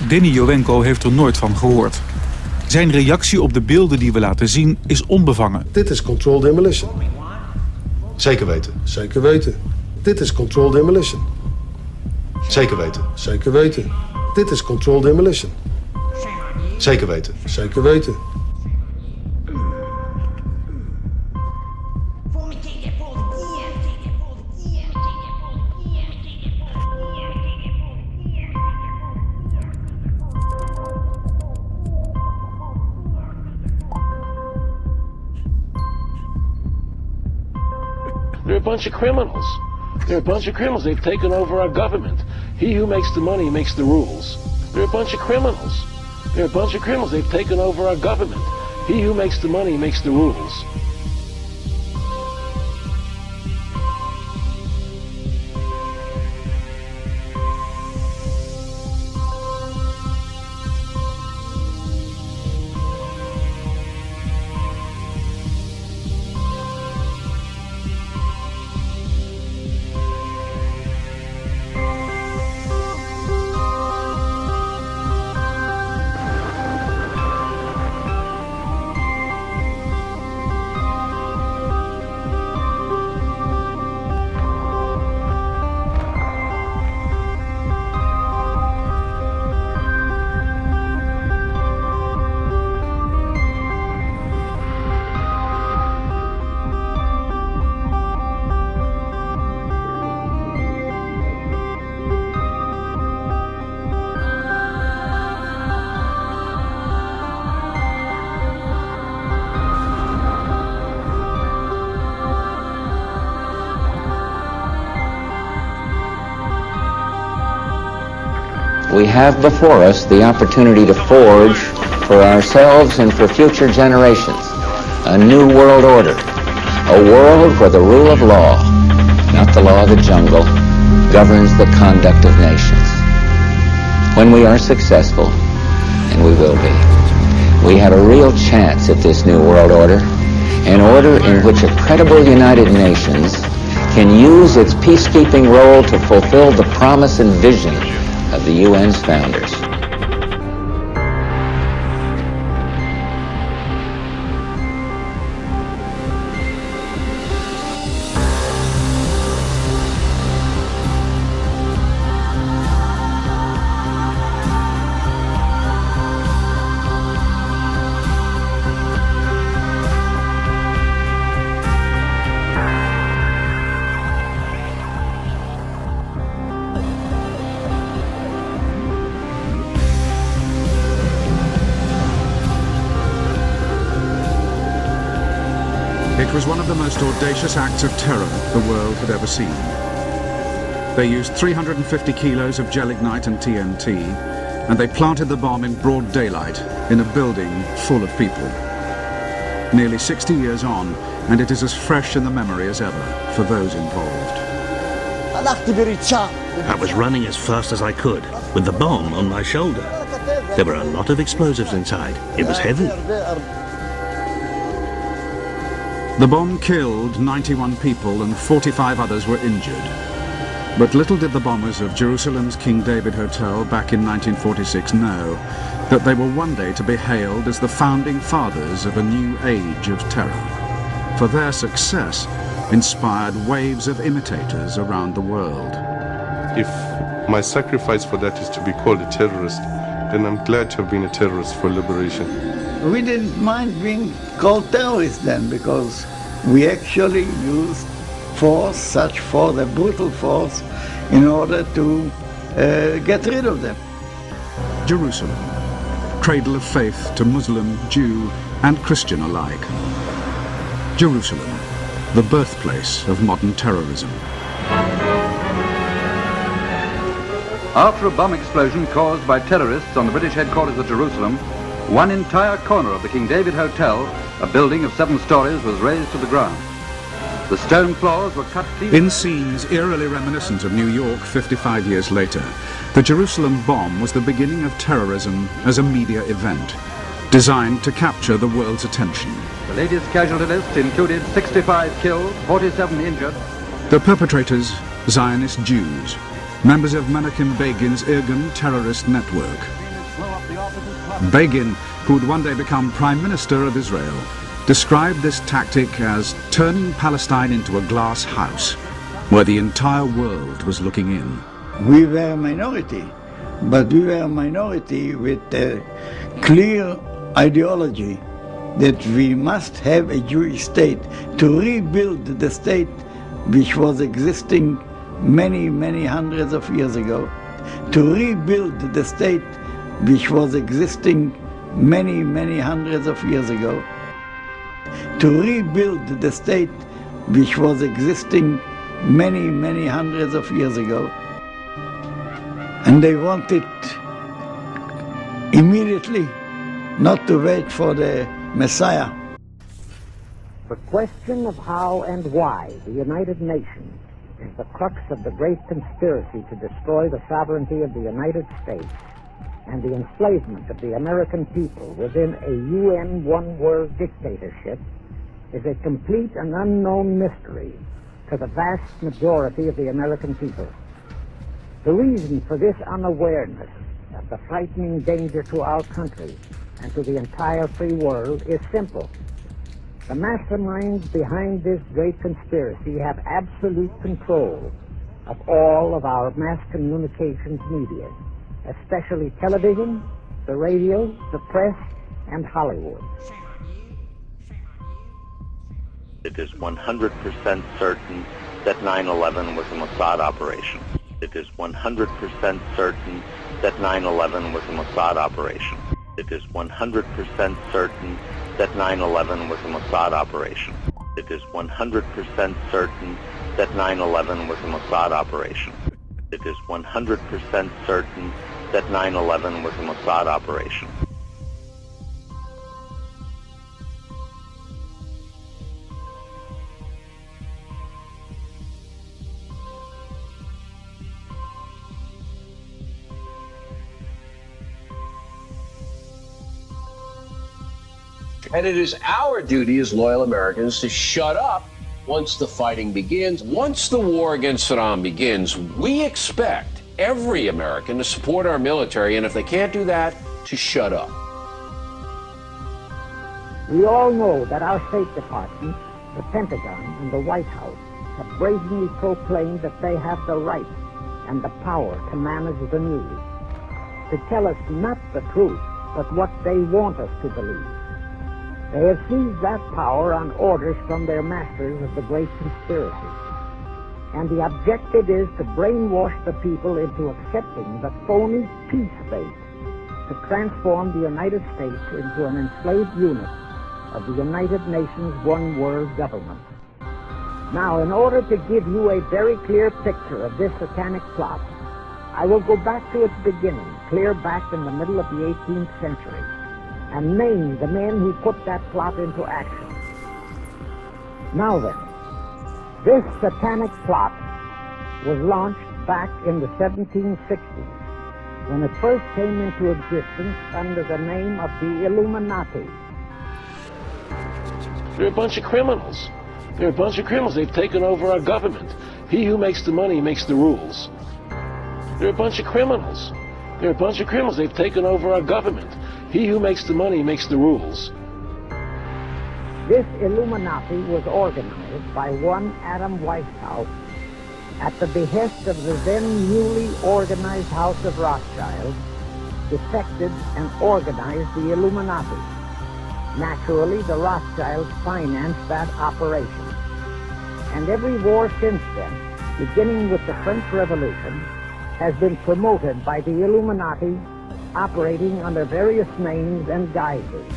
Denny Jowenko heeft er nooit van gehoord. Zijn reactie op de beelden die we laten zien is onbevangen. Dit is controlled demolition. Zeker weten. Zeker weten. Dit is controlled demolition. Zeker weten. Zeker weten. Dit is controlled demolition. Zeker weten. Zeker weten. They're a bunch of criminals. They're a bunch of criminals. They've taken over our government. He who makes the money makes the rules. They're a bunch of criminals. They're a bunch of criminals. They've taken over our government. He who makes the money makes the rules. We have before us the opportunity to forge for ourselves and for future generations a new world order, a world where the rule of law, not the law of the jungle, governs the conduct of nations. When we are successful, and we will be, we have a real chance at this new world order, an order in which a credible United Nations can use its peacekeeping role to fulfill the promise and vision of the UN's founders. It was one of the most audacious acts of terror the world had ever seen. They used 350 kilos of gelignite and TNT, and they planted the bomb in broad daylight in a building full of people. Nearly 60 years on, and it is as fresh in the memory as ever for those involved. I was running as fast as I could, with the bomb on my shoulder. There were a lot of explosives inside. It was heavy. The bomb killed 91 people and 45 others were injured. But little did the bombers of Jerusalem's King David Hotel back in 1946 know that they were one day to be hailed as the founding fathers of a new age of terror. For their success inspired waves of imitators around the world. If my sacrifice for that is to be called a terrorist, then I'm glad to have been a terrorist for liberation. We didn't mind being called terrorists then, because we actually used force, such force, a brutal force, in order to get rid of them. Jerusalem, cradle of faith to Muslim, Jew and Christian alike. Jerusalem, the birthplace of modern terrorism. After a bomb explosion caused by terrorists on the British headquarters at Jerusalem, one entire corner of the King David Hotel, a building of 7 stories, was razed to the ground. The stone floors were cut clean. In scenes eerily reminiscent of New York 55 years later, the Jerusalem bomb was the beginning of terrorism as a media event, designed to capture the world's attention. The latest casualty list included 65 killed, 47 injured. The perpetrators, Zionist Jews, members of Menachem Begin's Irgun terrorist network. Begin, who would one day become Prime Minister of Israel, described this tactic as turning Palestine into a glass house, where the entire world was looking in. We were a minority, but we were a minority with a clear ideology that we must have a Jewish state to rebuild the state which was existing many, many hundreds of years ago, to rebuild the state which was existing many, many hundreds of years ago, to rebuild the state which was existing many, many hundreds of years ago. And they want it immediately, not to wait for the Messiah. The question of how and why the United Nations is the crux of the great conspiracy to destroy the sovereignty of the United States and the enslavement of the American people within a UN one-world dictatorship is a complete and unknown mystery to the vast majority of the American people. The reason for this unawareness of the frightening danger to our country and to the entire free world is simple. The masterminds behind this great conspiracy have absolute control of all of our mass communications media, especially television, the radio, the press, and Hollywood. It is 100% certain that 9/11 was a Mossad operation. It is 100% certain that 9/11 was a Mossad operation. It is 100% certain that 9/11 was a Mossad operation. It is 100% certain that 9/11 was a Mossad operation. It is 100% certain that 9/11 was a Mossad operation. And it is our duty as loyal Americans to shut up once the fighting begins. Once the war against Saddam begins, we expect every American to support our military, and if they can't do that, to shut up. We all know that our State Department, the Pentagon, and the White House have brazenly proclaimed that they have the right and the power to manage the news, to tell us not the truth, but what they want us to believe. They have seized that power on orders from their masters of the great conspiracy. And the objective is to brainwash the people into accepting the phony peace faith, to transform the United States into an enslaved unit of the United Nations one world government. Now, in order to give you a very clear picture of this satanic plot, I will go back to its beginning, clear back in the middle of the 18th century, and name the men who put that plot into action. Now then, this satanic plot was launched back in the 1760s, when it first came into existence under the name of the Illuminati. They're a bunch of criminals. They're a bunch of criminals. They've taken over our government. He who makes the money makes the rules. They're a bunch of criminals. They're a bunch of criminals. They've taken over our government. He who makes the money makes the rules. This Illuminati was organized by one Adam Weishaupt at the behest of the then newly organized House of Rothschild, defected and organized the Illuminati. Naturally, the Rothschilds financed that operation. And every war since then, beginning with the French Revolution, has been promoted by the Illuminati, operating under various names and guises.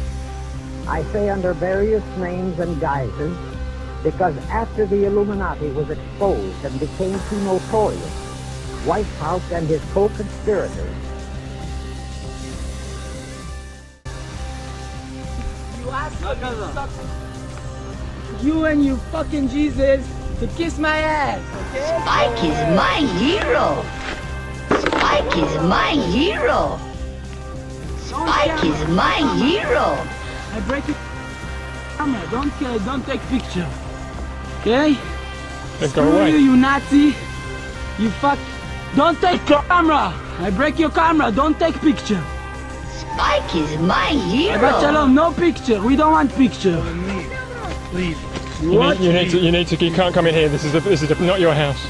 I say under various names and guises because after the Illuminati was exposed and became too notorious, Weishaupt and his co-conspirators. You asked you and you fucking Jesus to kiss my ass, okay? Spike is my hero. Spike is my hero. Spike is my hero. I break your camera. Don't take picture. Okay? Screw you, you Nazi. You fuck. Don't take camera. I break your camera. Don't take picture. Spike is my hero. But Shalom, no picture. We don't want picture. Leave. What? You can't come in here. This is not your house.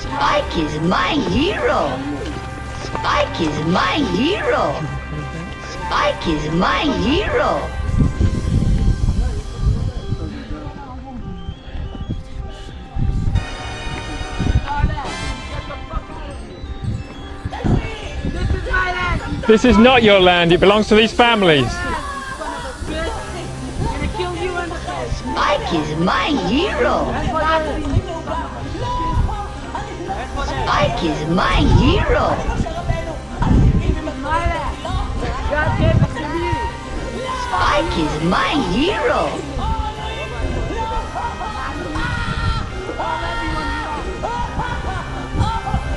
Spike is my hero. Spike is my hero. Spike is my hero. This is not your land. It belongs to these families. Spike is my hero. Spike is my hero. Spike is my hero. God gave it to me. God gave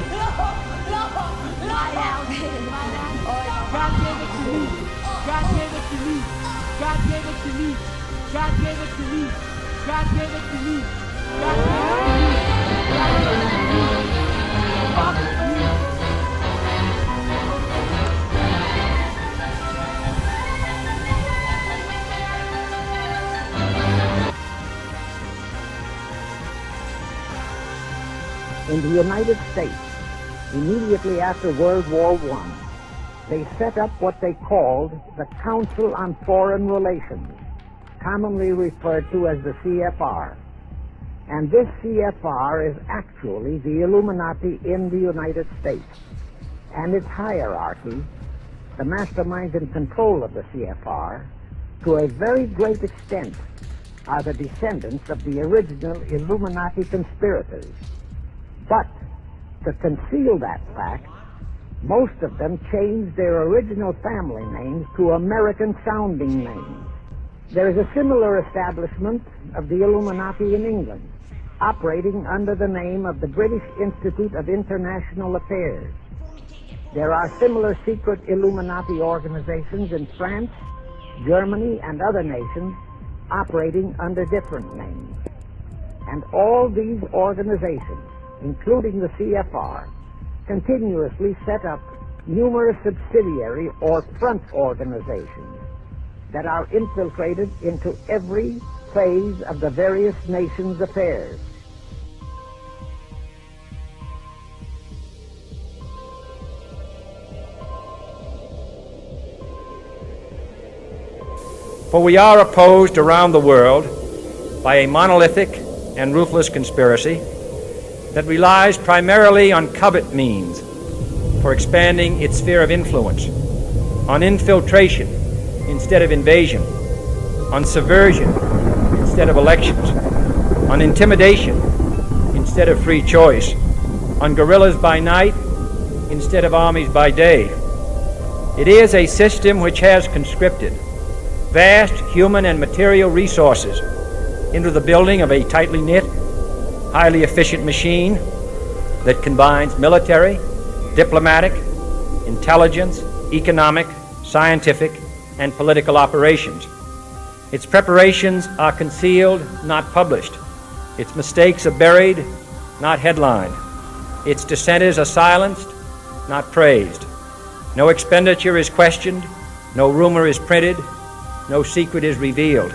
it to me. God gave it to me. God gave it to me. God gave it to me. God gave it to me. In the United States, immediately after World War I, they set up what they called the Council on Foreign Relations, commonly referred to as the CFR. And this CFR is actually the Illuminati in the United States. And its hierarchy, the masterminds in control of the CFR, to a very great extent, are the descendants of the original Illuminati conspirators. But to conceal that fact, most of them changed their original family names to American-sounding names. There is a similar establishment of the Illuminati in England, operating under the name of the British Institute of International Affairs. There are similar secret Illuminati organizations in France, Germany, and other nations operating under different names. And all these organizations, including the CFR, continuously set up numerous subsidiary or front organizations that are infiltrated into every phase of the various nations' affairs. For we are opposed around the world by a monolithic and ruthless conspiracy that relies primarily on covert means for expanding its sphere of influence, on infiltration instead of invasion, on subversion instead of elections, on intimidation instead of free choice, on guerrillas by night instead of armies by day. It is a system which has conscripted vast human and material resources into the building of a tightly knit, highly efficient machine that combines military, diplomatic, intelligence, economic, scientific, and political operations. Its preparations are concealed, not published. Its mistakes are buried, not headlined. Its dissenters are silenced, not praised. No expenditure is questioned, no rumor is printed, no secret is revealed.